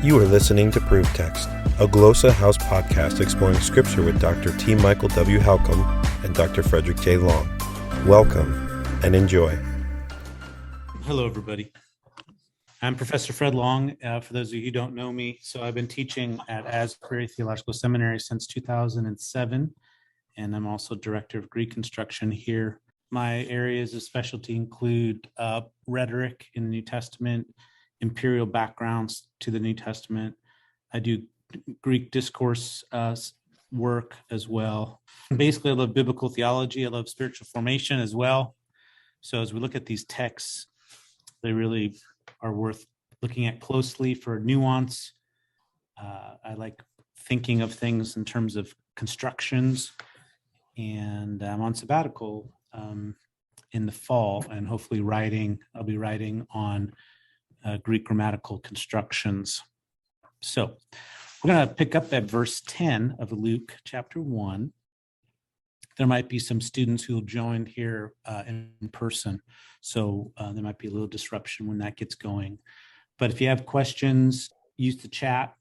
You are listening to Proof Text, a Glossa House podcast exploring Scripture with Dr. T. Michael W. Halcomb and Dr. Fredrick J. Long. Welcome and enjoy. Hello, everybody. I'm Professor Fred Long, for those of you who don't know me. So I've been teaching at Asbury Theological Seminary since 2007, and I'm also Director of Greek Instruction here. My areas of specialty include rhetoric in the New Testament, imperial backgrounds to the New Testament. I do Greek discourse work as well. Basically, I love biblical theology. I love spiritual formation as well. So as we look at these texts, they really are worth looking at closely for nuance. I like thinking of things in terms of constructions, and I'm on sabbatical in the fall, and hopefully I'll be writing on Greek grammatical constructions. So we're going to pick up at verse 10 of Luke chapter 1. There might be some students who will join here in person, so there might be a little disruption when that gets going. But if you have questions, use the chat,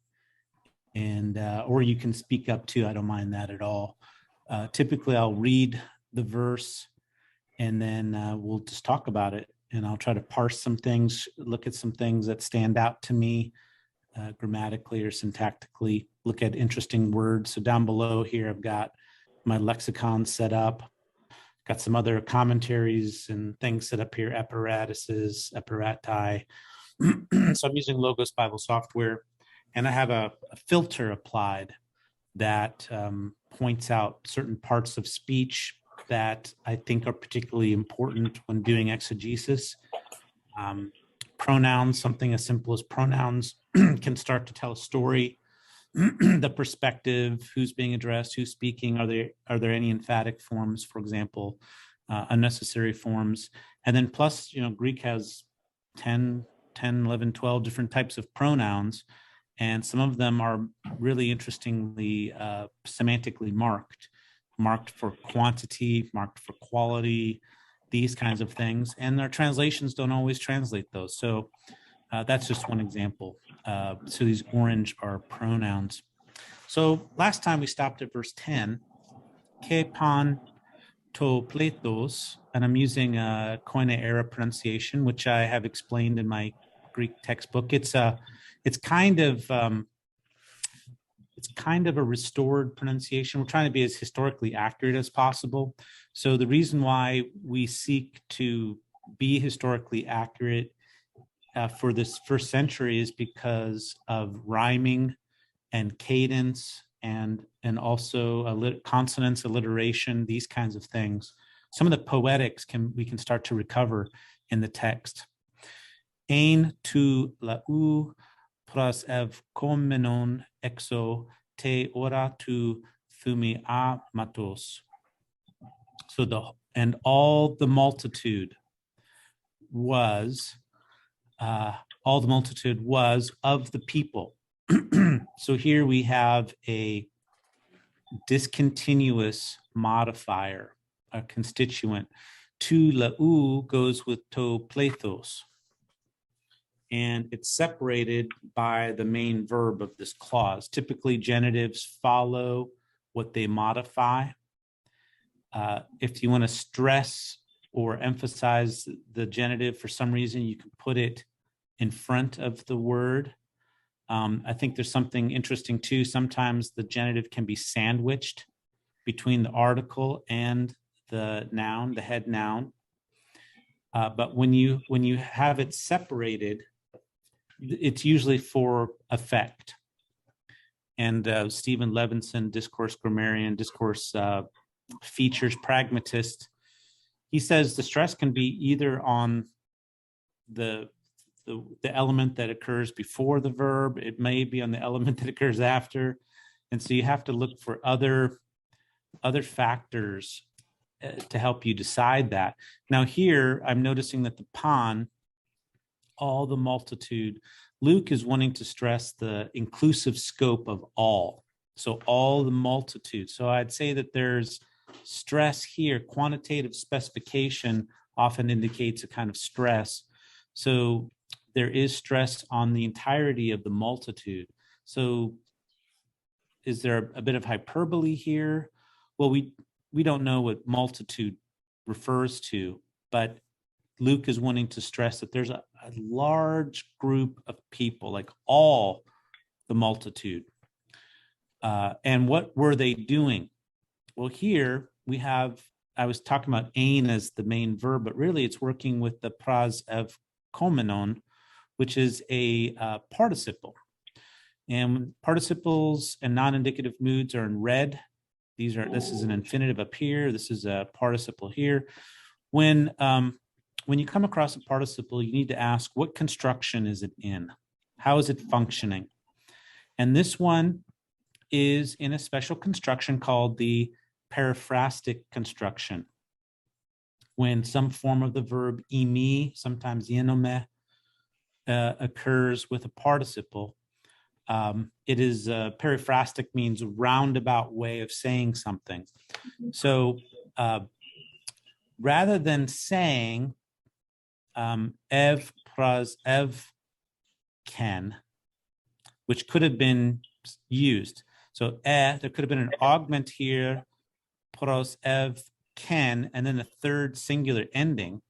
and or you can speak up too. I don't mind that at all. Typically, I'll read the verse, and then we'll just talk about it, and I'll try to parse some things, look at some things that stand out to me grammatically or syntactically, look at interesting words. So down below here, I've got my lexicon set up, got some other commentaries and things set up here, apparatuses, apparati. So I'm using Logos Bible software, and I have a filter applied that points out certain parts of speech that I think are particularly important when doing exegesis. Pronouns, something as simple as pronouns can start to tell a story. The perspective, who's being addressed, who's speaking, are there any emphatic forms, for example, unnecessary forms, and then plus, Greek has 10, 11, 12 different types of pronouns, and some of them are really interestingly semantically marked for quantity, marked for quality, these kinds of things, and their translations don't always translate those. So that's just one example. So these orange are pronouns. So last time we stopped at verse 10, ke pan to pletos, and I'm using Koine era pronunciation, which I have explained in my Greek textbook. It's kind of a restored pronunciation. We're trying to be as historically accurate as possible. So the reason why we seek to be historically accurate for this first century is because of rhyming and cadence and also consonants, alliteration, these kinds of things. Some of the poetics we can start to recover in the text. Ein tu lau pras ev komenon exo te ora tu thumi a matos. So all the multitude was of the people. So here we have a discontinuous modifier, a constituent. Tu lau goes with to plethos, and it's separated by the main verb of this clause. Typically, genitives follow what they modify. If you want to stress or emphasize the genitive for some reason, you can put it in front of the word. I think there's something interesting too. Sometimes the genitive can be sandwiched between the article and the noun, the head noun. But when you have it separated, it's usually for effect. And Stephen Levinson, discourse grammarian, discourse features pragmatist, he says the stress can be either on the element that occurs before the verb, it may be on the element that occurs after, and so you have to look for other factors to help you decide that. Now here, I'm noticing that the pan, all the multitude, Luke is wanting to stress the inclusive scope of all. So all the multitude. So I'd say that there's stress here. Quantitative specification often indicates a kind of stress. So there is stress on the entirety of the multitude. So is there a bit of hyperbole here? Well, we don't know what multitude refers to, but Luke is wanting to stress that there's a large group of people, like all the multitude. And what were they doing? Well, here we have, I was talking about ein as the main verb, but really it's working with the pras of komenon, which is a participle. And participles and non-indicative moods are in red. This is an infinitive up here. This is a participle here. When you come across a participle, you need to ask, what construction is it in? How is it functioning? And this one is in a special construction called the periphrastic construction. When some form of the verb imi, sometimes yenome, occurs with a participle, it is periphrastic, means roundabout way of saying something. So rather than saying ev pras ev ken, which could have been used. So there could have been an augment here, pros ev ken, and then a third singular ending.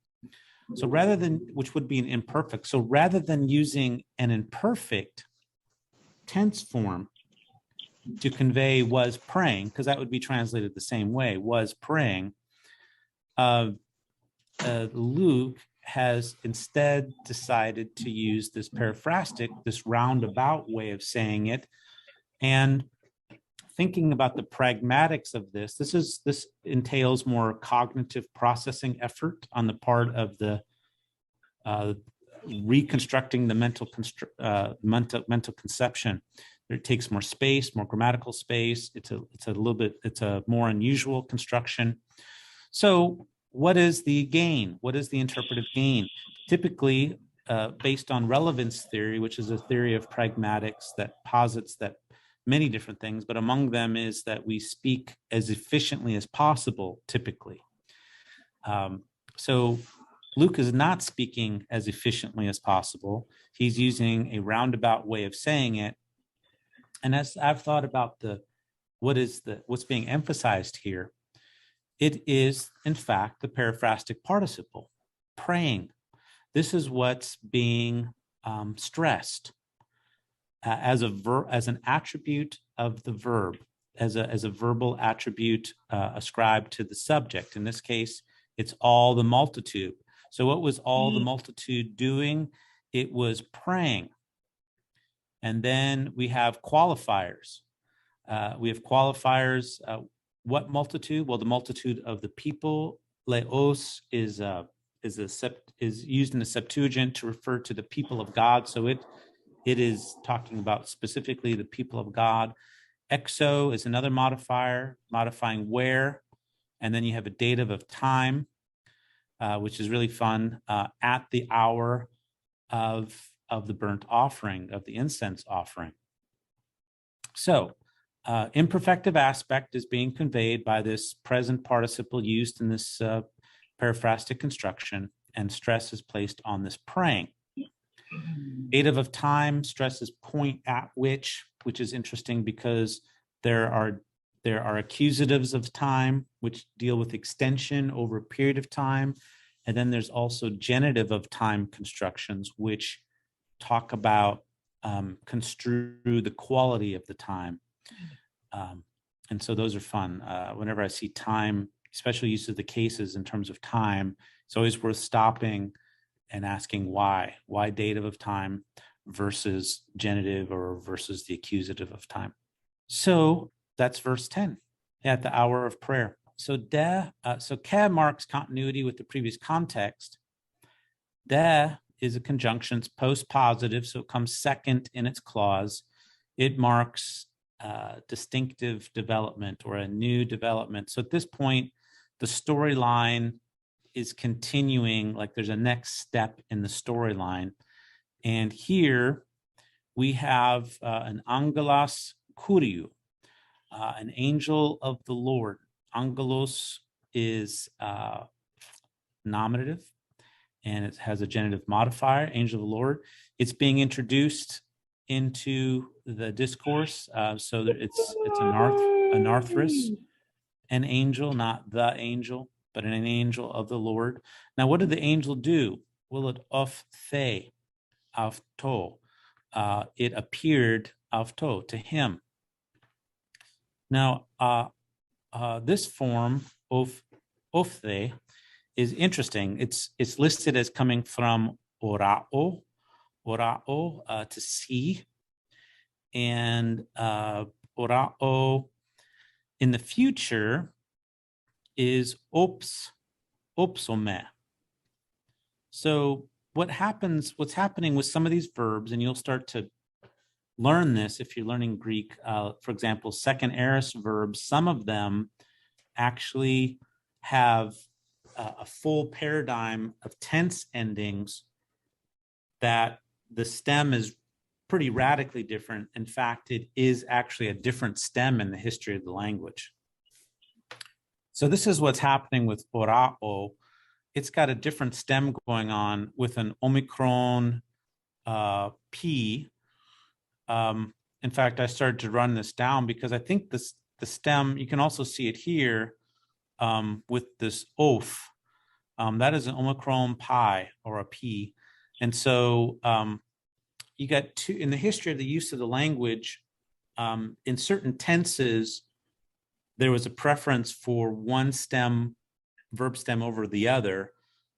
So rather than, which would be an imperfect. So rather than using an imperfect tense form to convey was praying, because that would be translated the same way, was praying, Luke has instead decided to use this periphrastic, this roundabout way of saying it. And thinking about the pragmatics of this entails more cognitive processing effort on the part of the reconstructing the mental conception. It takes more space, more grammatical space. It's a more unusual construction. So what is the gain? What is the interpretive gain? Typically, based on relevance theory, which is a theory of pragmatics that posits that many different things, but among them is that we speak as efficiently as possible, typically. So Luke is not speaking as efficiently as possible. He's using a roundabout way of saying it. And as I've thought about what's being emphasized here, it is, in fact, the periphrastic participle, praying. This is what's being stressed as an attribute of the verb, as a verbal attribute ascribed to the subject. In this case, it's all the multitude. So what was all the multitude doing? It was praying. And then we have qualifiers. What multitude? Well, the multitude of the people. Leos is used in the Septuagint to refer to the people of God. So it is talking about specifically the people of God. Exo is another modifier, modifying where. And then you have a dative of time, which is really fun, at the hour of the burnt offering, of the incense offering. So imperfective aspect is being conveyed by this present participle used in this periphrastic construction, and stress is placed on this praying. Dative of time stresses point at which is interesting because there are accusatives of time which deal with extension over a period of time, and then there's also genitive of time constructions which talk about construe the quality of the time. And so those are fun. Whenever I see time, especially use of the cases in terms of time, it's always worth stopping and asking why dative of time versus genitive or versus the accusative of time. So that's verse 10, at the hour of prayer. So ke marks continuity with the previous context. De is a conjunction, it's post-positive, so it comes second in its clause. It marks distinctive development or a new development. So at this point, the storyline is continuing, like there's a next step in the storyline. And here we have an angelos kuriou, an angel of the Lord. Angelos is nominative, and it has a genitive modifier, angel of the Lord. It's being introduced into the discourse, so that it's anarthrous, an angel, not the angel, but an angel of the Lord. Now, what did the angel do? Well, it avto. It appeared avto, to him. Now, this form of ophthei is interesting. It's listed as coming from orao, to see, and orao in the future is opsome. So what's happening with some of these verbs, and you'll start to learn this if you're learning Greek, for example, second aorist verbs, some of them actually have a full paradigm of tense endings that the stem is pretty radically different. In fact, it is actually a different stem in the history of the language. So this is what's happening with orao. It's got a different stem going on with an Omicron P. In fact, I started to run this down because I think the stem, you can also see it here with this oaf. That is an Omicron pi or a P. And so you got two, in the history of the use of the language, in certain tenses, there was a preference for one verb stem over the other.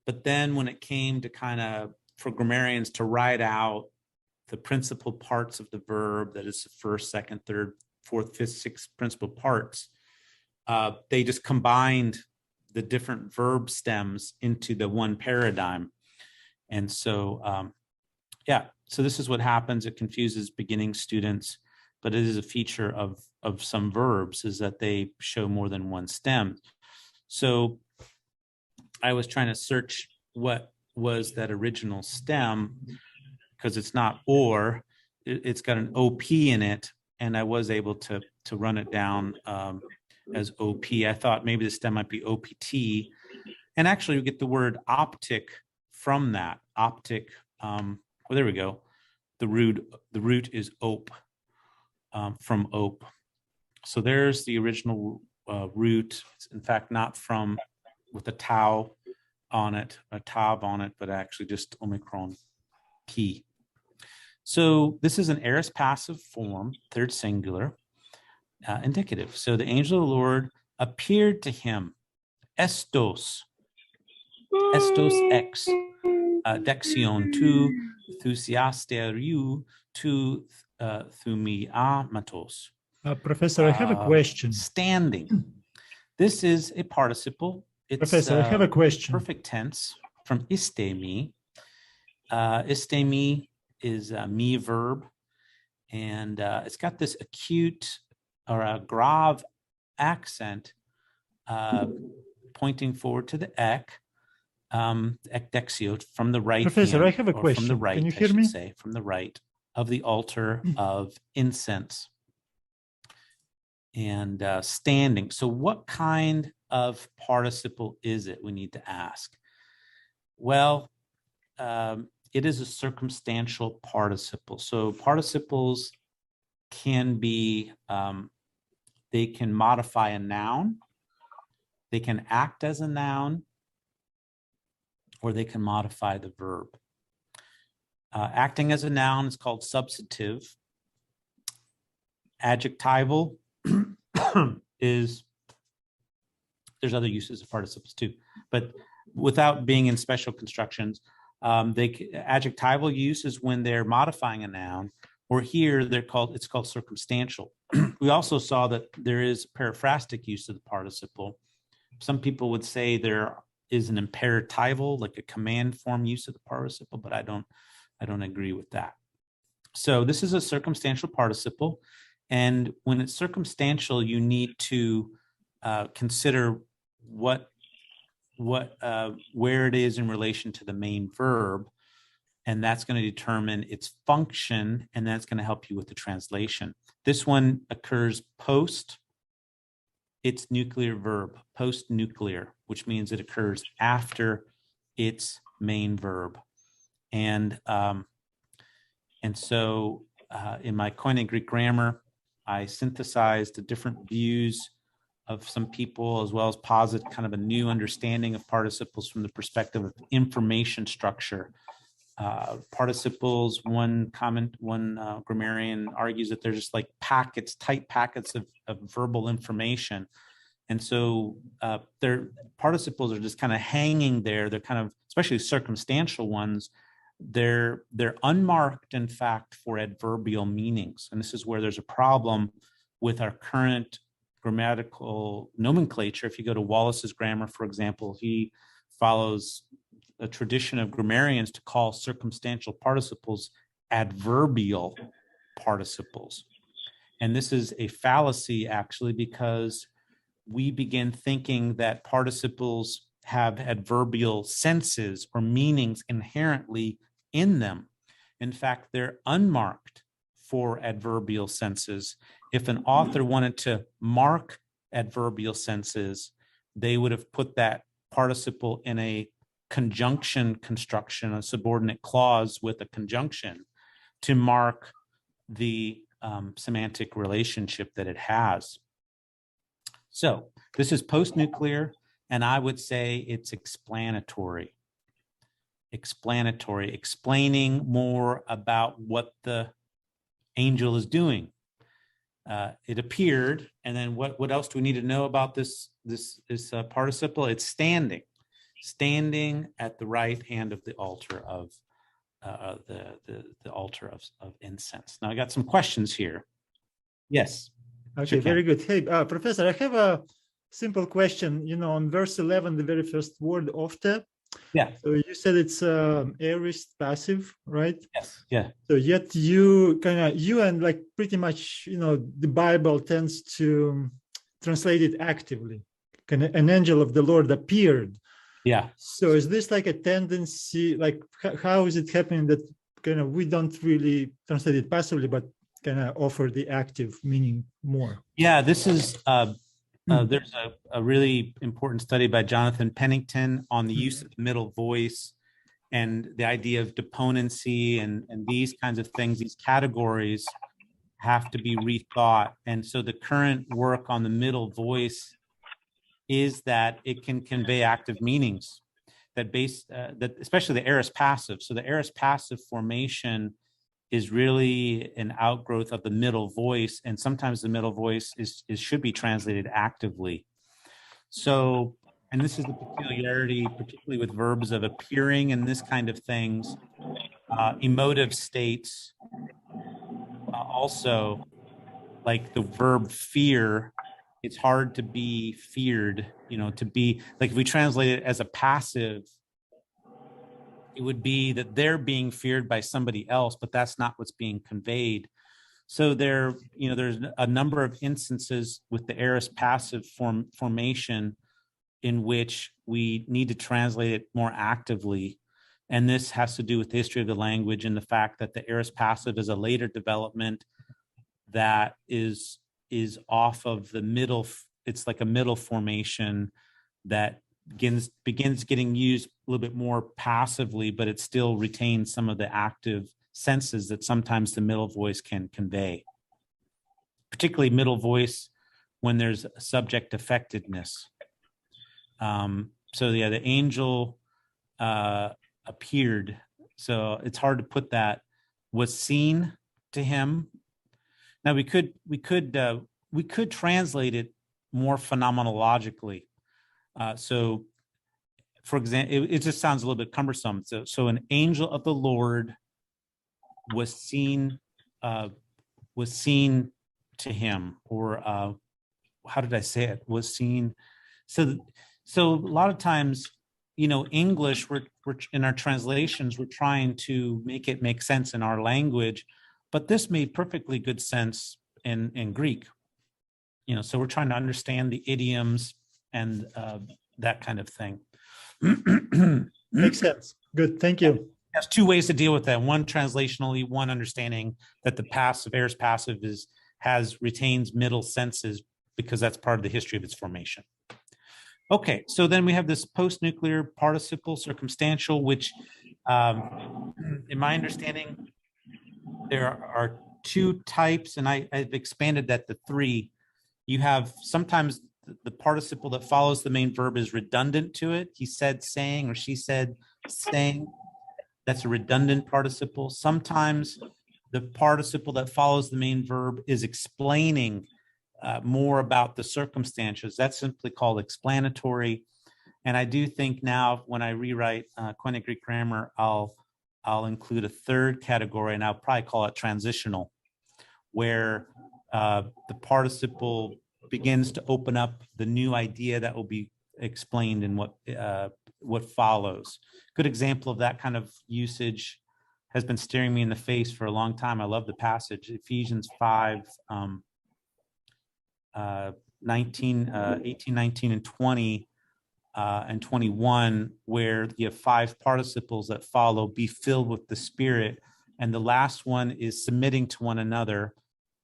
But then when it came to for grammarians to write out the principal parts of the verb, that is the first, second, third, fourth, fifth, sixth principal parts, they just combined the different verb stems into the one paradigm. And so, so this is what happens. It confuses beginning students, but it is a feature of some verbs, is that they show more than one stem. So I was trying to search what was that original stem, because it's not or, it's got an OP in it, and I was able to run it down as OP. I thought maybe the stem might be OPT, and actually we get the word optic from that. Optic, well, there we go. The root is op, from op. So there's the original root. It's in fact not from with a tau on it, a tav on it, but actually just Omicron P. So this is an aorist passive form, third singular, indicative. So the angel of the Lord appeared to him, estos ex, dexion tu thusiasteriou tu thumiamatos. Professor, I have a question. Standing. This is a participle. It's, Professor, I have a question. Perfect tense from istemi. Istemi is a me verb, and it's got this acute or a grave accent pointing forward to the ek dexio, from the right. Professor, hand, I have a question. From the right, Can you hear me? From the right of the altar of incense. And standing. So what kind of participle is it, we need to ask? Well, it is a circumstantial participle. So participles can be, they can modify a noun, they can act as a noun, or they can modify the verb. Acting as a noun is called substantive. Adjectival is, there's other uses of participles too, but without being in special constructions, adjectival use is when they're modifying a noun, or here it's called circumstantial. We also saw that there is periphrastic use of the participle. Some people would say there is an imperatival, like a command form use of the participle, but I don't agree with that. So this is a circumstantial participle. And when it's circumstantial, you need to consider where it is in relation to the main verb, and that's going to determine its function, and that's going to help you with the translation. This one occurs post its nuclear verb, post-nuclear, which means it occurs after its main verb. And so in my Koine Greek grammar, I synthesized the different views of some people, as well as posit kind of a new understanding of participles from the perspective of information structure. Participles, one grammarian argues that they're just like packets, tight packets of verbal information. And so their participles are just kind of hanging there. They're kind of, especially circumstantial ones, they're unmarked, in fact, for adverbial meanings. And this is where there's a problem with our current grammatical nomenclature. If you go to Wallace's grammar, for example, he follows a tradition of grammarians to call circumstantial participles adverbial participles. And this is a fallacy, actually, because we begin thinking that participles have adverbial senses or meanings inherently in them. In fact, they're unmarked for adverbial senses. If an author wanted to mark adverbial senses, they would have put that participle in a conjunction construction, a subordinate clause with a conjunction to mark the semantic relationship that it has. So this is post-nuclear, and I would say it's explanatory, explaining more about what the angel is doing. It appeared, and then what else do we need to know about this participle? It's standing at the right hand of the altar of the altar of incense. Now I got some questions here. Yes. Okay, very good. Hey, Professor, I have a simple question. You know, on verse 11, the very first word, ofte. Yeah. So you said it's aorist passive, right? Yes. Yeah. So yet you and like pretty much, you know, the Bible tends to translate it actively. An angel of the Lord appeared. Yeah. So is this like a tendency? Like, how is it happening that we don't really translate it passively, but offer the active meaning more? Yeah, this is there's a really important study by Jonathan Pennington on the use of the middle voice and the idea of deponency and these kinds of things. These categories have to be rethought. And so the current work on the middle voice is that it can convey active meanings that especially the aorist passive. So the aorist passive formation is really an outgrowth of the middle voice, and sometimes the middle voice should be translated actively. So, and this is the peculiarity, particularly with verbs of appearing and this kind of things, emotive states, also like the verb fear. It's hard to be feared, to be like, if we translate it as a passive, it would be that they're being feared by somebody else, but that's not what's being conveyed. So there's a number of instances with the aorist passive formation in which we need to translate it more actively. And this has to do with the history of the language and the fact that the aorist passive is a later development that is off of the middle. It's like a middle formation that begins getting used a little bit more passively, but it still retains some of the active senses that sometimes the middle voice can convey, particularly middle voice when there's subject affectedness. So yeah, the angel appeared. So it's hard to put that. Was seen to him. Now we could translate it more phenomenologically. So, for example, it just sounds a little bit cumbersome. So an angel of the Lord was seen to him, or how did I say it? Was seen. So a lot of times, English, we're in our translations, we're trying to make it make sense in our language, but this made perfectly good sense in Greek. So we're trying to understand the idioms and that kind of thing. Makes sense. Good. Thank you. There's two ways to deal with that. One, translationally, one, understanding that the aorist passive retains middle senses because that's part of the history of its formation. Okay, so then we have this post-nuclear participle circumstantial, which, in my understanding, there are two types, and I've expanded that to three. You have sometimes the participle that follows the main verb is redundant to it. He said saying, or she said saying. That's a redundant participle. Sometimes the participle that follows the main verb is explaining more about the circumstances. That's simply called explanatory. And I do think now when I rewrite Koine Greek grammar, I'll include a third category, and I'll probably call it transitional, where the participle begins to open up the new idea that will be explained in what follows. Good example of that kind of usage has been staring me in the face for a long time. I love the passage, Ephesians 5, 18, 19, and 20, and 21, where you have five participles that follow, be filled with the Spirit. And the last one is submitting to one another.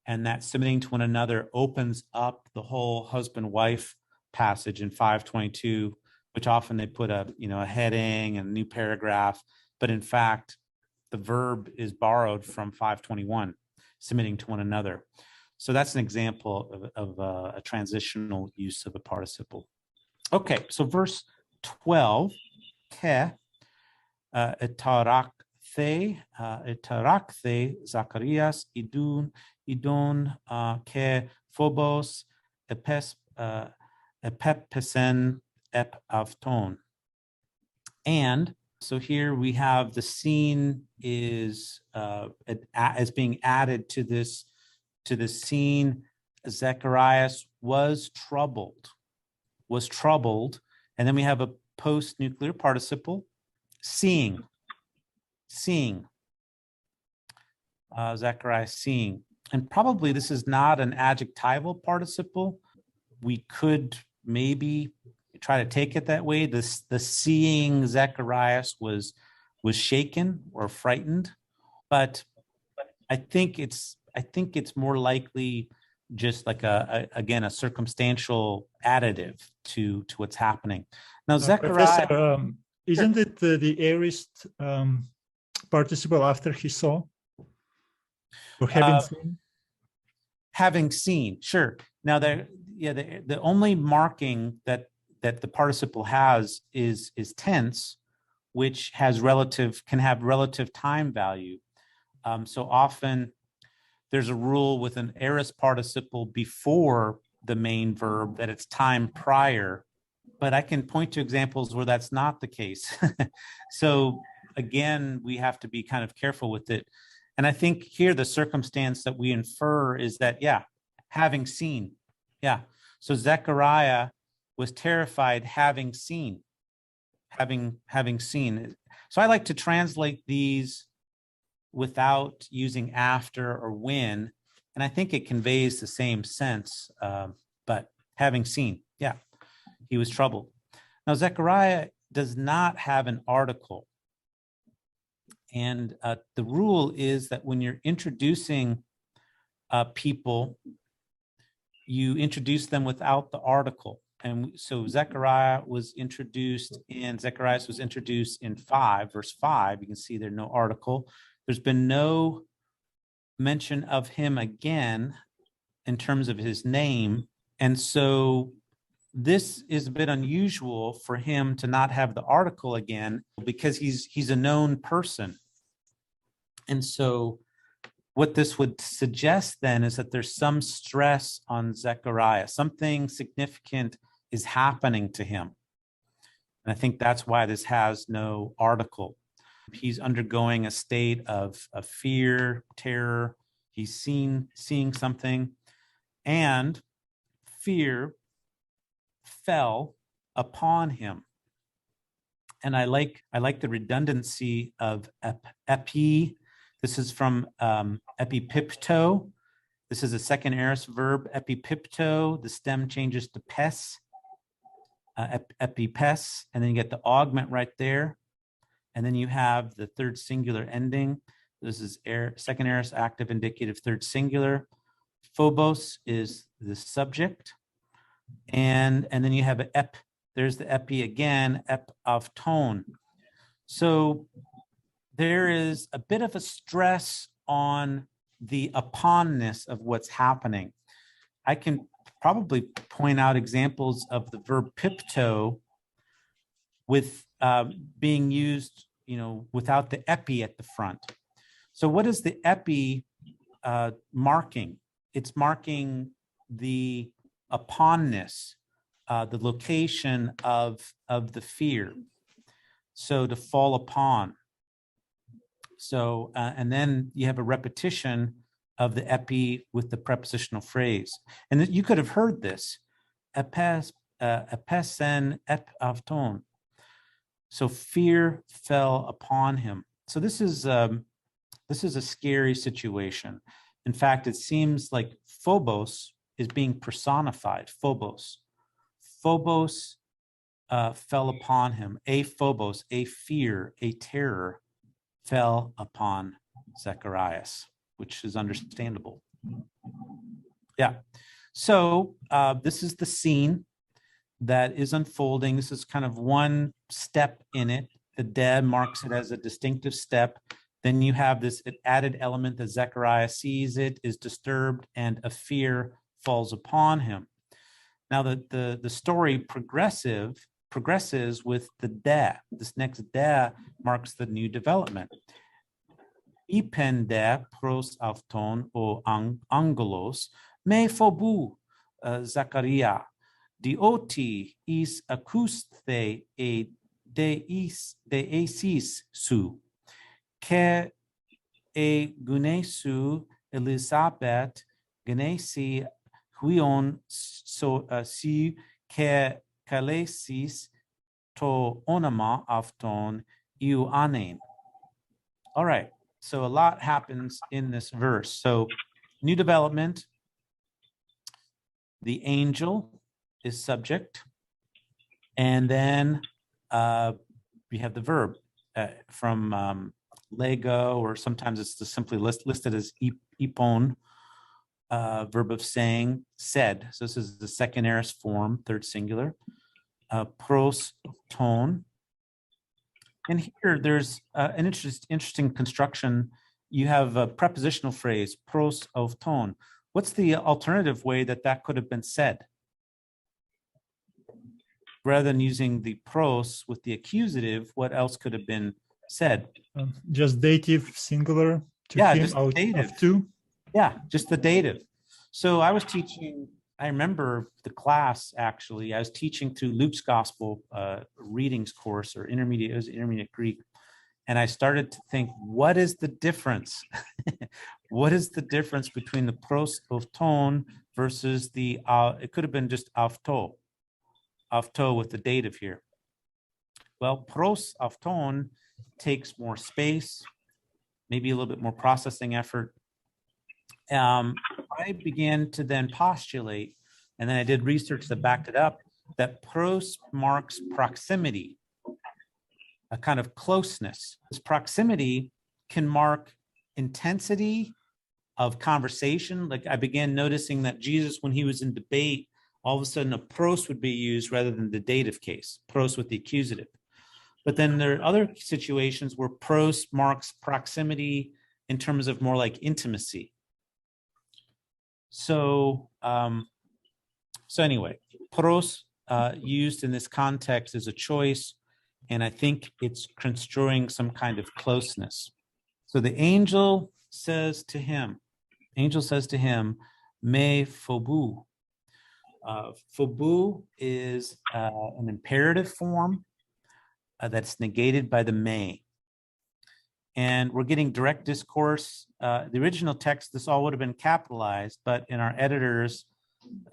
And that submitting to one another opens up the whole husband-wife passage in 5:22, which often they put a heading and a new paragraph, but in fact, the verb is borrowed from 5:21, submitting to one another. So that's an example of a transitional use of a participle. Okay, so verse 12, ke etarakhe Zacharias idon ke phobos epepesen ep avton. And so here we have the scene is as being added to the scene. Zacharias was troubled, and then we have a post-nuclear participle, seeing. Zacharias seeing, and probably this is not an adjectival participle. We could maybe try to take it that way. The seeing Zacharias was shaken or frightened, but I think it's more likely just like a circumstantial additive to what's happening. Now, Zechariah, Professor, isn't it the aorist participle after he saw or having seen? Having seen, sure. Now, the only marking that the participle has is tense, which can have relative time value. So often there's a rule with an aorist participle before the main verb that it's time prior, but I can point to examples where that's not the case. So again, we have to be kind of careful with it. And I think here the circumstance that we infer is that, having seen. Yeah. So Zechariah was terrified having seen. Having seen. So I like to translate these without using after or when, and I think it conveys the same sense, but having seen, he was troubled. Now, Zechariah does not have an article, and the rule is that when you're introducing people, you introduce them without the article. And so Zecharias was introduced in 5, verse 5. You can see there's no article. There's been no mention of him again in terms of his name. And so this is a bit unusual for him to not have the article again, because he's a known person. And so what this would suggest then is that there's some stress on Zechariah. Something significant is happening to him. And I think that's why this has no article. He's undergoing a state of fear, terror. He's seeing something, and fear fell upon him. And I like the redundancy of epi. This is from epipipto. This is a second aorist verb, epipipto. The stem changes to pes, epipes, and then you get the augment right there. And then you have the third singular ending. This is second aorist active indicative third singular. Phobos is the subject. And then you have an ep. There's the epi again, ep of tone. So there is a bit of a stress on the uponness of what's happening. I can probably point out examples of the verb pipto with being used, without the epi at the front. So what is the epi marking? It's marking the uponness, the location of the fear. So to fall upon. So, and then you have a repetition of the epi with the prepositional phrase. And you could have heard this, epesen ep avton. So fear fell upon him. So this is a scary situation. In fact, it seems like Phobos is being personified. Phobos fell upon him. A Phobos, a fear, a terror fell upon Zacharias, which is understandable. Yeah. So this is the scene that is unfolding. This is kind of one step in it. The dead marks it as a distinctive step. Then you have this added element that Zechariah sees it, is disturbed, and a fear falls upon him. Now the story progresses with the de. This next de marks the new development. Ipende pros avton o angelos me phobu Zachariah dioti is acouste e deesis su ke e gunesu Elizabeth gnesi huion so si ke kalesis to onama avton iu anen. All right, so a lot happens in this verse. So new development, the angel is subject, and then we have the verb from lego, or sometimes it's just simply listed as ipon, verb of saying, said. So this is the second aorist form, third singular. Pros tone. And here there's an interesting construction. You have a prepositional phrase, pros of tone. What's the alternative way that could have been said? Rather than using the pros with the accusative, what else could have been said? Just dative singular to him just out dative. of two. Yeah, just the dative. So I was teaching, I remember the class actually, I was teaching through Luke's Gospel readings course, or intermediate, it was intermediate Greek. And I started to think, what is the difference? What is the difference between the pros of tone versus the, it could have been just avto with the dative here. Well, pros of tone takes more space, maybe a little bit more processing effort. I began to then postulate, and then I did research that backed it up, that pros marks proximity, a kind of closeness. This proximity can mark intensity of conversation. Like I began noticing that Jesus, when he was in debate, all of a sudden a pros would be used rather than the dative case, pros with the accusative. But then there are other situations where pros marks proximity in terms of more like intimacy. So, anyway, pros used in this context is a choice, and I think it's construing some kind of closeness. So the angel says to him, me phobu. Phobu is an imperative form that's negated by the may. And we're getting direct discourse. The original text, this all would have been capitalized, but in our editors,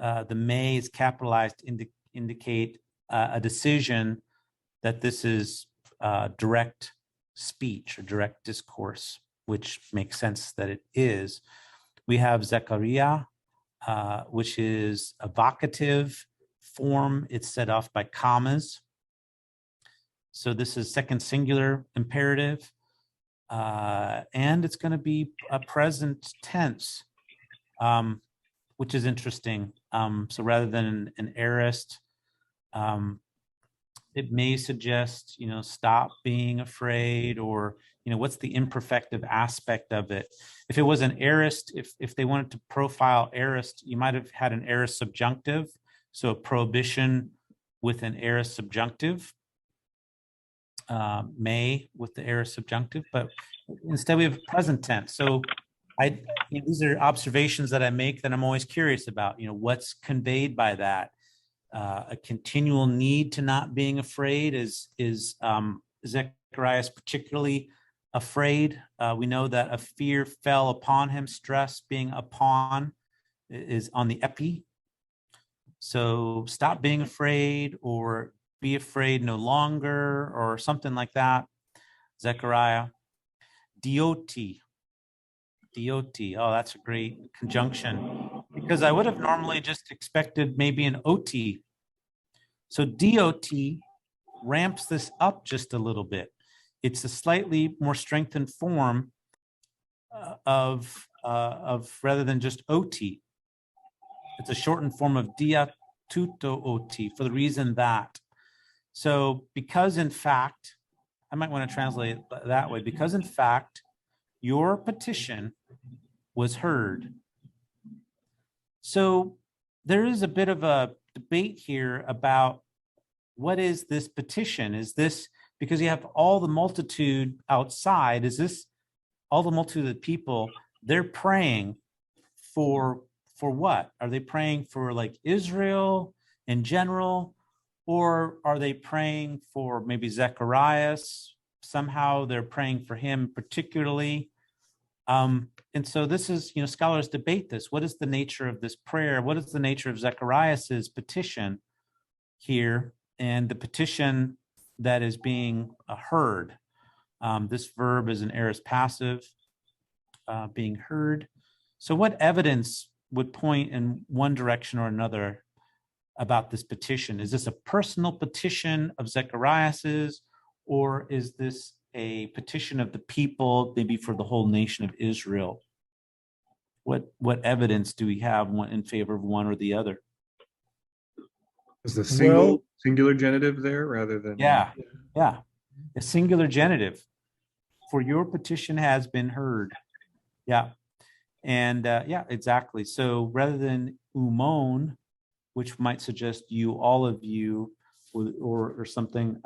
the may is capitalized to indicate a decision that this is direct speech or direct discourse, which makes sense that it is. We have Zechariah, which is a vocative form. It's set off by commas. So this is second singular imperative. And it's going to be a present tense, which is interesting. So rather than an aorist, it may suggest, stop being afraid, or, what's the imperfective aspect of it. If it was an aorist, if they wanted to profile aorist, you might have had an aorist subjunctive. So a prohibition with an aorist subjunctive, may with the aorist subjunctive, but instead we have present tense. So these are observations that I make that I'm always curious about, what's conveyed by that. A continual need to not being afraid is Zechariah particularly afraid. We know that a fear fell upon him. Stress being upon is on the epi. So stop being afraid, or be afraid no longer, or something like that. Zechariah. Dioti. Oh, that's a great conjunction, because I would have normally just expected maybe an OT. So DOT ramps this up just a little bit. It's a slightly more strengthened form of rather than just OT. It's a shortened form of diatuto OT, for the reason that. So because in fact, I might want to translate it that way, because in fact, your petition was heard. So there is a bit of a debate here about what is this petition? Is this because you have all the multitude outside? Is this all the multitude of the people? They're praying for what? Are they praying for like Israel in general? Or are they praying for maybe Zacharias? Somehow they're praying for him particularly. And so this is, scholars debate this. What is the nature of this prayer? What is the nature of Zacharias's petition here? And the petition that is being heard. This verb is an aorist passive, being heard. So what evidence would point in one direction or another about this petition? Is this a personal petition of Zacharias's, or is this a petition of the people, maybe for the whole nation of Israel? What evidence do we have in favor of one or the other? Is the singular genitive there rather than? Yeah, a singular genitive. For your petition has been heard. Yeah, and exactly. So rather than umon, which might suggest you, all of you, or something,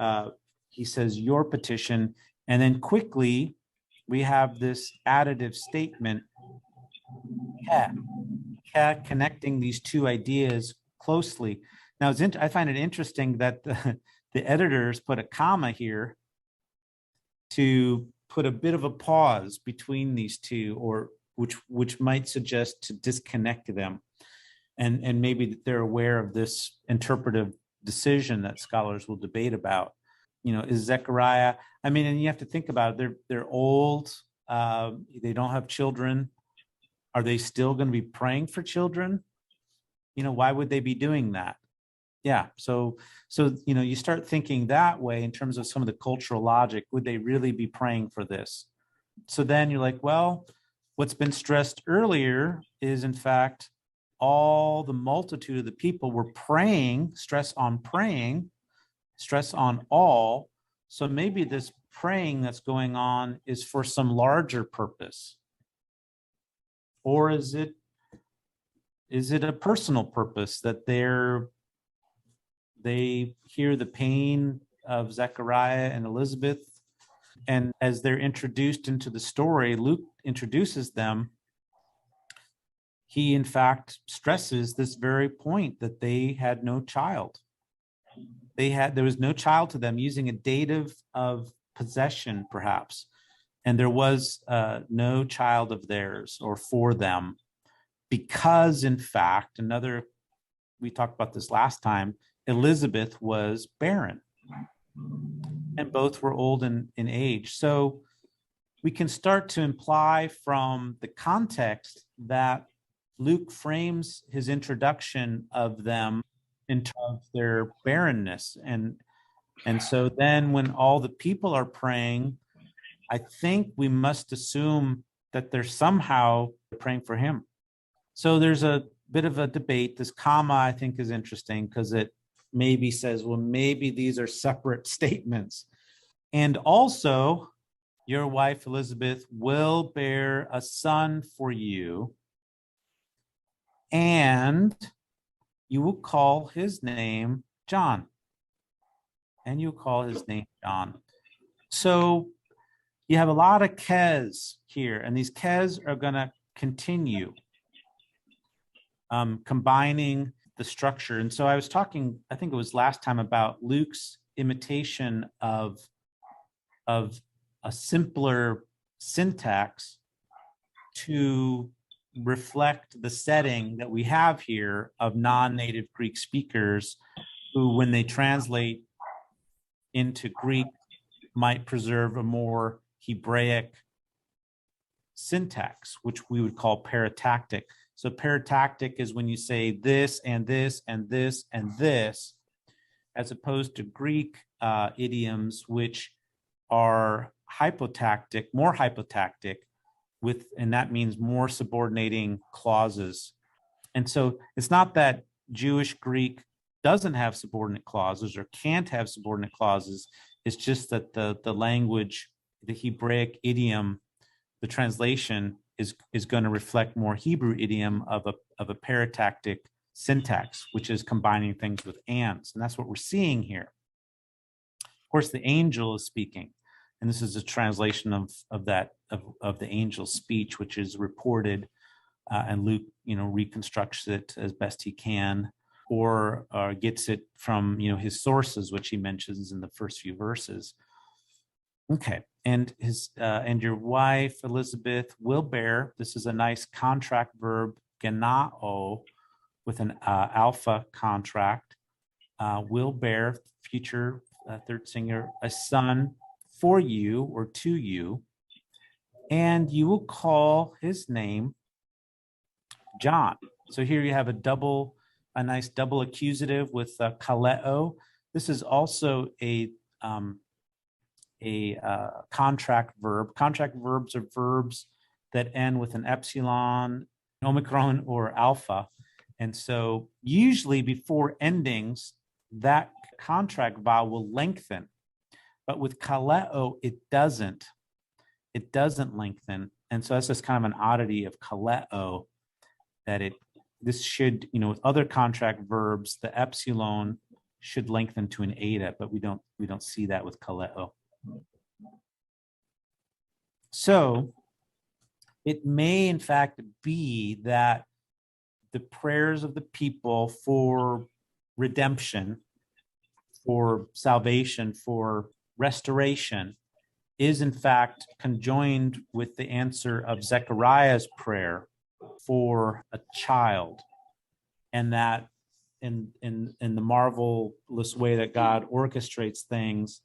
he says your petition, and then quickly we have this additive statement, connecting these two ideas closely. Now, I find it interesting that the editors put a comma here to put a bit of a pause between these two, or which might suggest to disconnect them. And maybe that they're aware of this interpretive decision that scholars will debate about. Is Zechariah, and you have to think about it, they're old, they don't have children. Are they still going to be praying for children? Why would they be doing that? Yeah, so you start thinking that way in terms of some of the cultural logic. Would they really be praying for this? So then you're like, well, what's been stressed earlier is, in fact, all the multitude of the people were praying, stress on all. So maybe this praying that's going on is for some larger purpose. Or is it a personal purpose that they hear the pain of Zechariah and Elizabeth, and as they're introduced into the story, Luke introduces them. He, in fact, stresses this very point that they had no child. There was no child to them, using a dative of possession, perhaps. And there was no child of theirs or for them, because, in fact, we talked about this last time, Elizabeth was barren, and both were old in age. So we can start to imply from the context that Luke frames his introduction of them in terms of their barrenness. And so then when all the people are praying, I think we must assume that they're somehow praying for him. So there's a bit of a debate. This comma, I think, is interesting because it maybe says, well, maybe these are separate statements. And also, your wife Elizabeth will bear a son for you, and you will call his name John. And you'll call his name John. So you have a lot of kes here, and these kes are going to continue combining the structure. And so I was talking, I think it was last time, about Luke's imitation of a simpler syntax to reflect the setting that we have here of non-native Greek speakers who, when they translate into Greek, might preserve a more Hebraic syntax, which we would call paratactic. So paratactic is when you say this and this and this and this, as opposed to Greek idioms, which are hypotactic, more hypotactic, and that means more subordinating clauses. And so it's not that Jewish Greek doesn't have subordinate clauses or can't have subordinate clauses. It's just that the language, the Hebraic idiom, the translation is going to reflect more Hebrew idiom of a paratactic syntax, which is combining things with ands. And that's what we're seeing here. Of course, the angel is speaking. And this is a translation of the angel's speech, which is reported, and Luke, reconstructs it as best he can, or gets it from his sources, which he mentions in the first few verses. Okay, and your wife Elizabeth will bear. This is a nice contract verb, genao, with an alpha contract. Will bear, future third singular, a son for you or to you, and you will call his name John. So here you have a nice double accusative with kaleo. This is also a contract verb. Contract verbs are verbs that end with an epsilon, omicron, or alpha. And so usually before endings, that contract vowel will lengthen. But with kaleo, it doesn't lengthen. And so that's just kind of an oddity of kaleo, that this should, with other contract verbs, the epsilon should lengthen to an eta, but we don't see that with kaleo. So it may in fact be that the prayers of the people for redemption, for salvation, for restoration is in fact conjoined with the answer of Zechariah's prayer for a child, and that in the marvelous way that God orchestrates things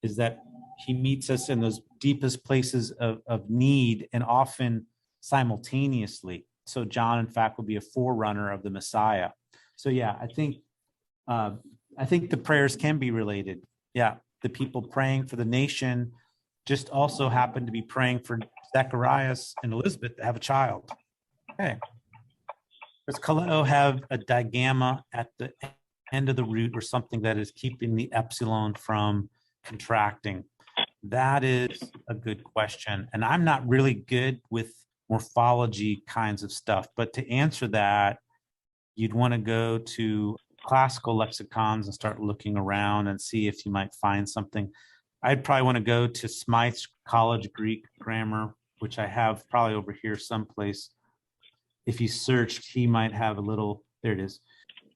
is that he meets us in those deepest places of need, and often simultaneously. So John in fact will be a forerunner of the Messiah. So yeah, I think the prayers can be related. Yeah, the people praying for the nation just also happen to be praying for Zacharias and Elizabeth to have a child. Okay. Does kaleo have a digamma at the end of the root, or something that is keeping the epsilon from contracting? That is a good question. And I'm not really good with morphology kinds of stuff, but to answer that, you'd want to go to classical lexicons and start looking around and see if you might find something. I'd probably want to go to Smythe's College Greek Grammar, which I have probably over here someplace. If you searched, he might have a little, there it is.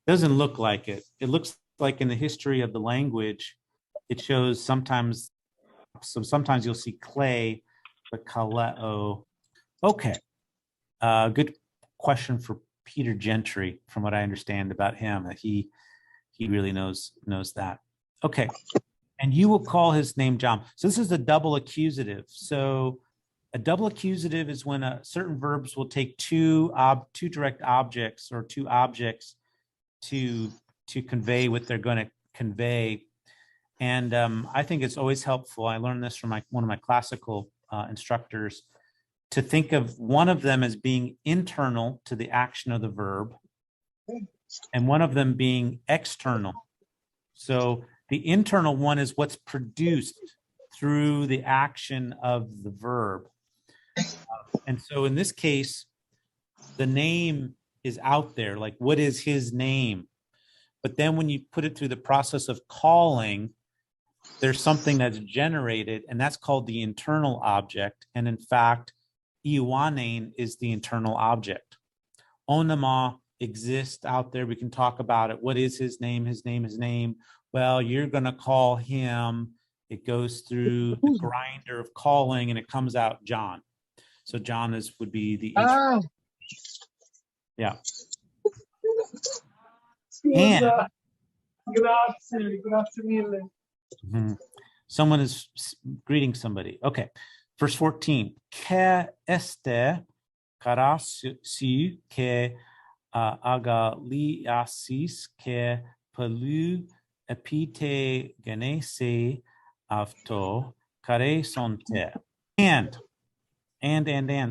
Doesn't look like it. It looks like in the history of the language, it shows sometimes you'll see clay, but kaleo. Okay, good question for Peter Gentry, from what I understand about him, that he really knows that. Okay, and you will call his name John. So this is a double accusative. So a double accusative is when certain verbs will take two direct objects or two objects to convey what they're going to convey. And I think it's always helpful. I learned this from one of my classical instructors, to think of one of them as being internal to the action of the verb, and one of them being external So the internal one is what's produced through the action of the verb. And so in this case, the name is out there, like what is his name? But then when you put it through the process of calling, there's something that's generated, and that's called the internal object. And in fact, Iwanen is the internal object. Onama exists out there. We can talk about it. What is his name? His name, his name. Well, you're going to call him. It goes through the grinder of calling, and it comes out John. So John would be the yeah. And someone is greeting somebody. Okay. Verse 14. Que este karasi que agaliasis que pelu epite genese avto kare sonte. And.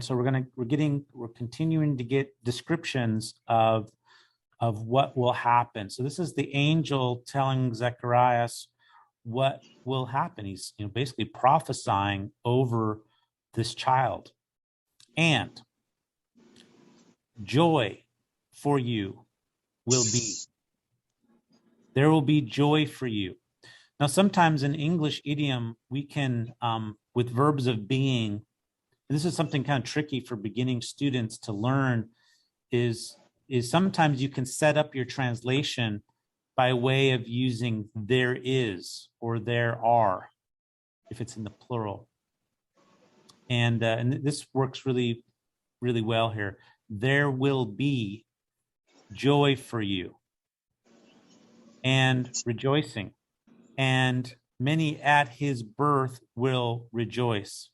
So we're continuing to get descriptions of what will happen. So this is the angel telling Zacharias what will happen. He's basically prophesying over this child. And joy for you will be. There will be joy for you. Now, sometimes in English idiom, we can, with verbs of being, and this is something kind of tricky for beginning students to learn, is sometimes you can set up your translation by way of using there is or there are, if it's in the plural. And this works really, really well here. There will be joy for you and rejoicing, and many at his birth will rejoice.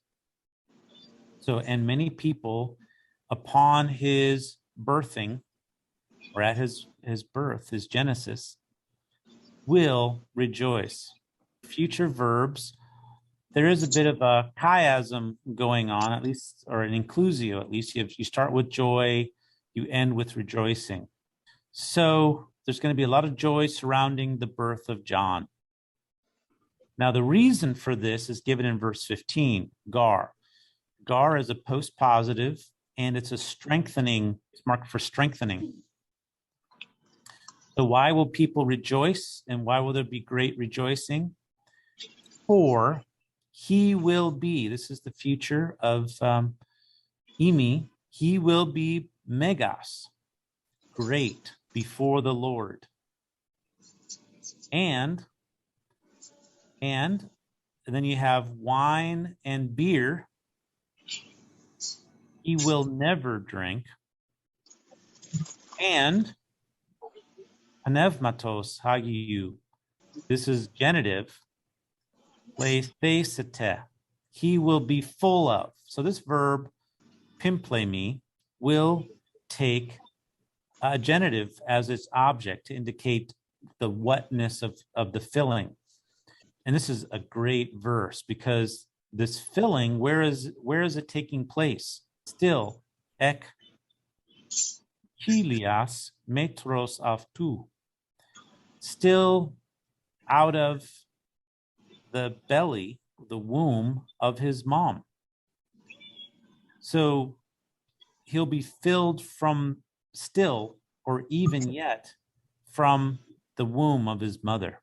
So, and many people upon his birthing, or at his birth, his genesis, will rejoice. Future verbs, there is a bit of a chiasm going on, at least, or an inclusio, at least. You start with joy, you end with rejoicing. So there's going to be a lot of joy surrounding the birth of John. Now, the reason for this is given in verse 15, gar. Gar is a postpositive, and it's a strengthening, it's marked for strengthening. So why will people rejoice, and why will there be great rejoicing? For he will be, this is the future of Imi, he will be megas, great before the Lord. And then you have wine and beer. He will never drink. And panevmatos hagiu. This is genitive. Leithesete. He will be full of. So this verb, pimplemi, will take a genitive as its object to indicate the wetness of the filling. And this is a great verse because this filling, where is it taking place? Still, ek helias metros avtu. Still out of the belly, the womb of his mom. So he'll be filled from still, or even yet, from the womb of his mother.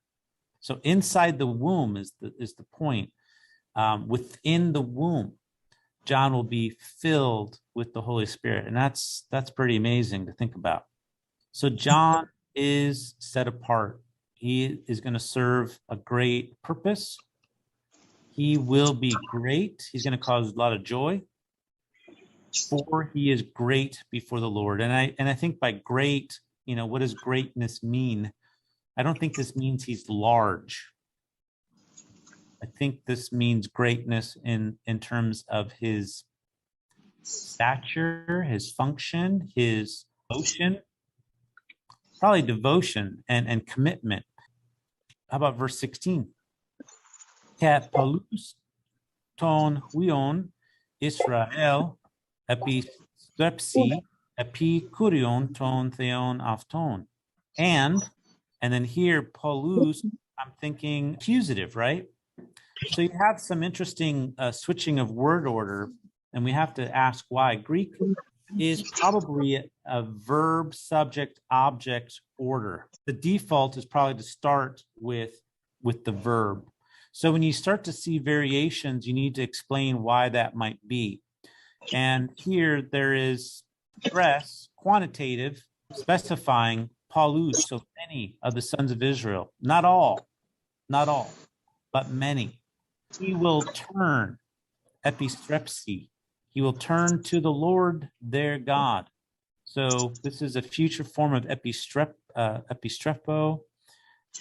So inside the womb is the point. Within the womb, John will be filled with the Holy Spirit. And that's pretty amazing to think about. So John is set apart. He is going to serve a great purpose. He will be great. He's going to cause a lot of joy. For he is great before the Lord. And I think by great, what does greatness mean? I don't think this means he's large. I think this means greatness in terms of his stature, his function, his devotion, probably devotion and commitment. How about verse 16? Kat palus ton huion Israel epi strepsi epi kurion ton theon afton. And And then here, Paulus, I'm thinking accusative, right? So you have some interesting switching of word order, and we have to ask why. Greek is probably a verb, subject, object order. The default is probably to start with the verb. So when you start to see variations, you need to explain why that might be. And here there is stress, quantitative, specifying Paulus, so many of the sons of Israel. Not all, but many. He will turn, epistrepsi. He will turn to the Lord their God. So this is a future form of epistrepo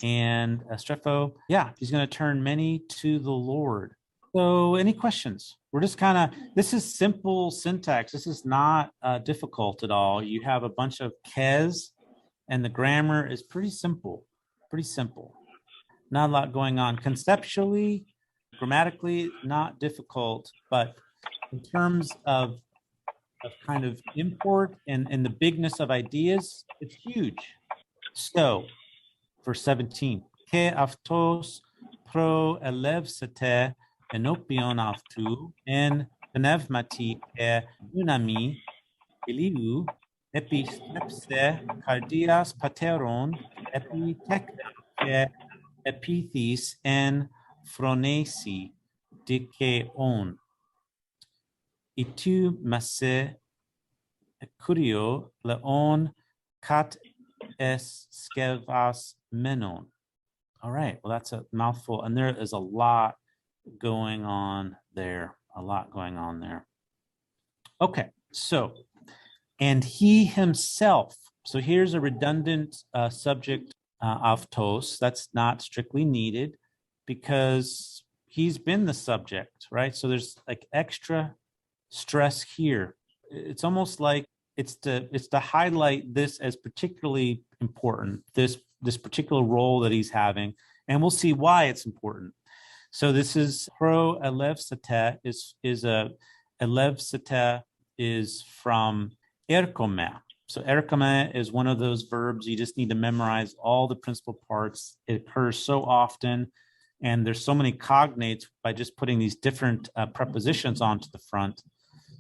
and strepho. Yeah, he's going to turn many to the Lord. So any questions? We're just this is simple syntax. This is not difficult at all. You have a bunch of kes, and the grammar is pretty simple. Not a lot going on. Conceptually, grammatically, not difficult, but in terms of kind of import and the bigness of ideas, it's huge. So, verse 17, ke aftos pro elevsete enopion aftu en pneumati e dunami eliu epistepse cardias pateron epitekne epithis en phronesi dikeon. Itu masse curio leon kat es skevas menon. All right, well, that's a mouthful, and there is a lot going on there. Okay, so, and he himself. So here's a redundant subject, avtos. That's not strictly needed because he's been the subject, right? So there's like extra stress here. It's almost like it's to highlight this as particularly important, this particular role that he's having, and we'll see why it's important. So this is pro elevsete is a elevsete is from erkome. So erkome is one of those verbs you just need to memorize all the principal parts. It occurs so often, and there's so many cognates by just putting these different prepositions onto the front.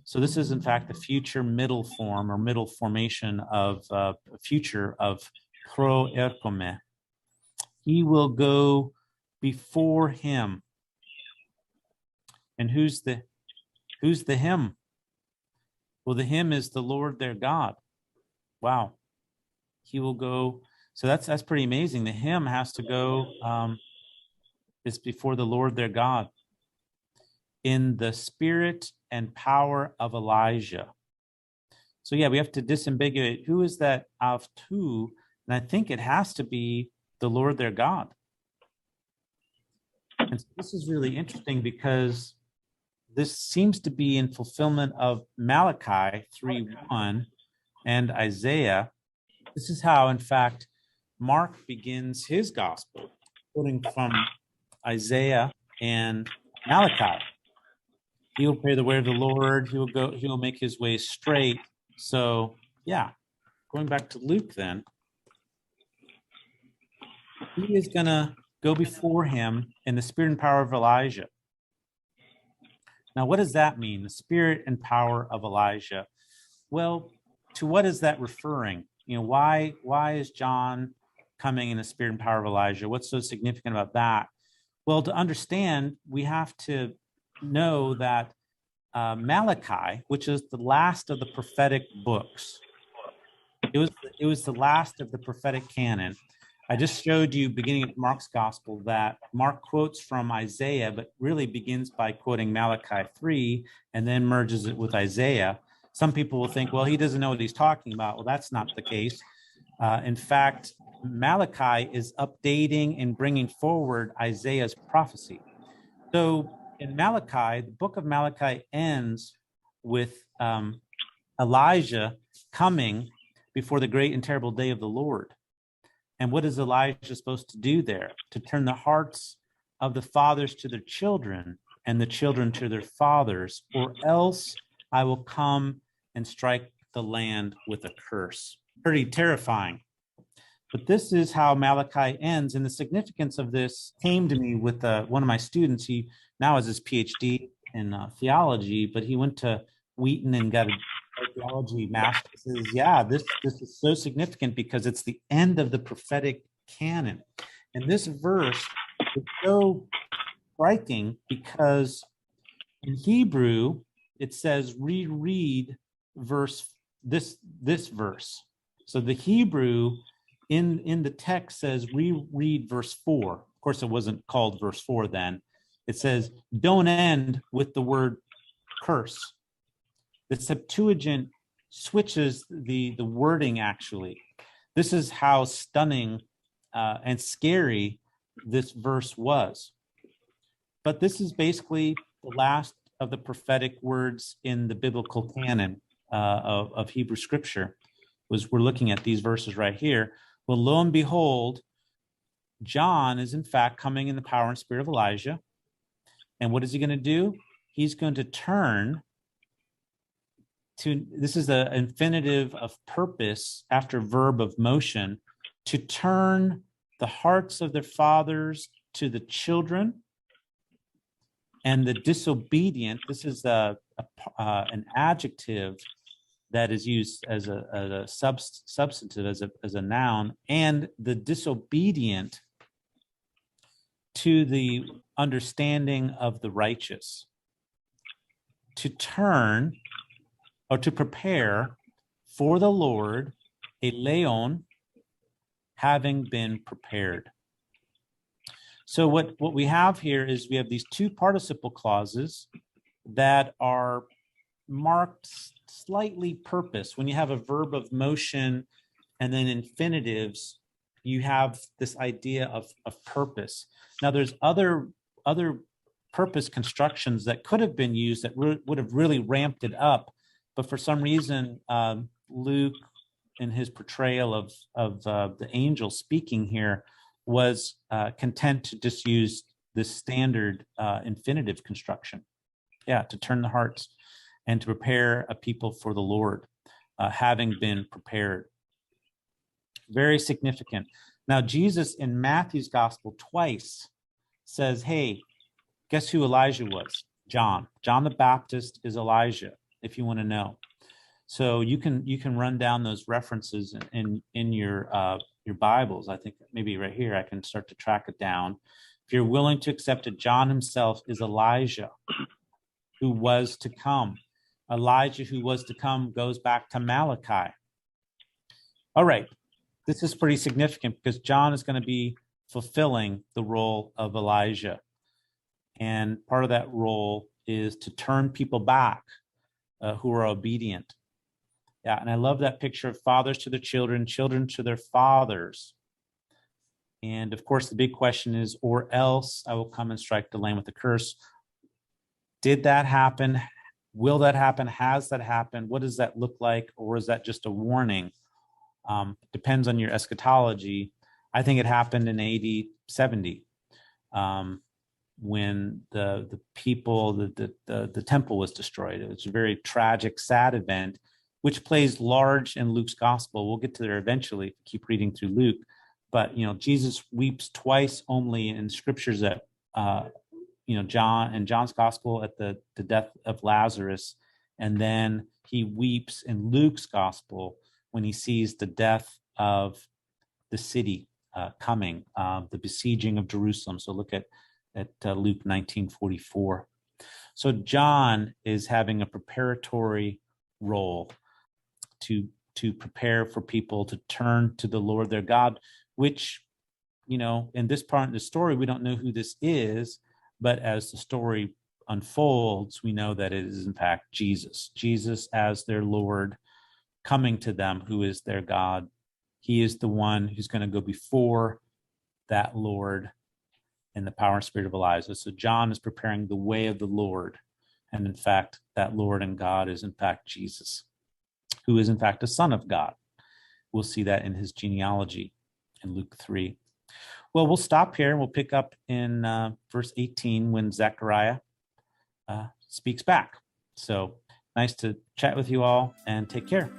So this is, in fact, the future middle form or middle formation of a future of pro erkome. He will go before him. And who's the him? Well, the him is the Lord their God. Wow. He will go. So that's pretty amazing. The him has to go is before the Lord their God in the spirit and power of Elijah. So yeah, we have to disambiguate who is that avtu, and I think it has to be the Lord their God. And so this is really interesting because this seems to be in fulfillment of Malachi 3:1 and Isaiah. This is how, in fact, Mark begins his gospel, quoting from Isaiah and Malachi. He will prepare the way of the Lord. He will make his way straight. So, yeah, going back to Luke then, he is going to go before him in the spirit and power of Elijah. Now, what does that mean? The spirit and power of Elijah. Well, to what is that referring? Why is John coming in the spirit and power of Elijah? What's so significant about that? Well, to understand, we have to know that Malachi, which is the last of the prophetic books, it was the last of the prophetic canon. I just showed you, beginning of Mark's gospel, that Mark quotes from Isaiah, but really begins by quoting Malachi 3 and then merges it with Isaiah. Some people will think, well, he doesn't know what he's talking about. Well, that's not the case. In fact, Malachi is updating and bringing forward Isaiah's prophecy. So in Malachi, the book of Malachi ends with Elijah coming before the great and terrible day of the Lord. And what is Elijah supposed to do there? To turn the hearts of the fathers to their children and the children to their fathers, or else I will come and strike the land with a curse. Pretty terrifying. But this is how Malachi ends. And the significance of this came to me with one of my students. He now has his PhD in theology, but he went to Wheaton and got a theology master. He says, yeah, this is so significant because it's the end of the prophetic canon. And this verse is so striking because in Hebrew, it says reread this verse. So the Hebrew in the text says reread verse 4. Of course, it wasn't called verse 4 then. It says don't end with the word curse. The Septuagint switches the wording actually. This is how stunning and scary this verse was. But this is basically the last of the prophetic words in the biblical canon of Hebrew scripture. We're looking at these verses right here. Well, lo and behold, John is in fact coming in the power and spirit of Elijah. And what is he going to do? He's going to turn to, this is the infinitive of purpose after verb of motion, to turn the hearts of their fathers to the children, and the disobedient. This is an adjective that is used as a substantive, as a noun, and the disobedient to the understanding of the righteous. To turn or to prepare for the Lord a leon, having been prepared. So what we have here is we have these two participle clauses that are marked slightly purpose. When you have a verb of motion and then infinitives, you have this idea of purpose. Now there's other purpose constructions that could have been used that would have really ramped it up, but for some reason Luke, in his portrayal of the angel speaking here, was content to just use this standard infinitive construction. Yeah, to turn the hearts and to prepare a people for the Lord, having been prepared. Very significant. Now, Jesus in Matthew's gospel twice says, hey, guess who Elijah was? John. John the Baptist is Elijah, if you want to know. So you can run down those references in your Bibles. I think maybe right here I can start to track it down. If you're willing to accept it, John himself is Elijah, who was to come. Elijah, who was to come, goes back to Malachi. All right, this is pretty significant because John is going to be fulfilling the role of Elijah. And part of that role is to turn people back who are obedient. Yeah, and I love that picture of fathers to their children, children to their fathers. And of course, the big question is, or else I will come and strike the land with a curse. Did that happen? Will that happen? Has that happened? What does that look like? Or is that just a warning? Depends on your eschatology. I think it happened in AD 70 when the people, the temple was destroyed. It was a very tragic, sad event, which plays large in Luke's gospel. We'll get to there eventually if you keep reading through Luke. But, Jesus weeps twice only in scriptures that, John and John's gospel at the death of Lazarus. And then he weeps in Luke's gospel when he sees the death of the city coming, the besieging of Jerusalem. So look at Luke 19:44. So John is having a preparatory role to prepare for people to turn to the Lord their God, which, in this part of the story, we don't know who this is, but as the story unfolds, we know that it is in fact Jesus as their Lord coming to them, who is their God. He is the one who's going to go before that Lord in the power and spirit of Elijah. So John is preparing the way of the Lord. And in fact, that Lord and God is in fact Jesus, who is in fact a son of God. We'll see that in his genealogy in Luke 3. Well, we'll stop here and we'll pick up in verse 18 when Zechariah speaks back. So nice to chat with you all, and take care.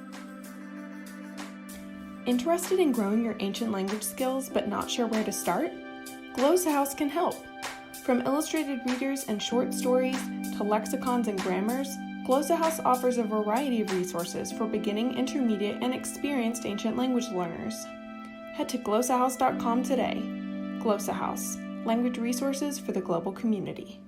Interested in growing your ancient language skills but not sure where to start? Glossa House can help. From illustrated readers and short stories to lexicons and grammars, Glossa House offers a variety of resources for beginning, intermediate, and experienced ancient language learners. Head to glossahouse.com today. Glossa House, language resources for the global community.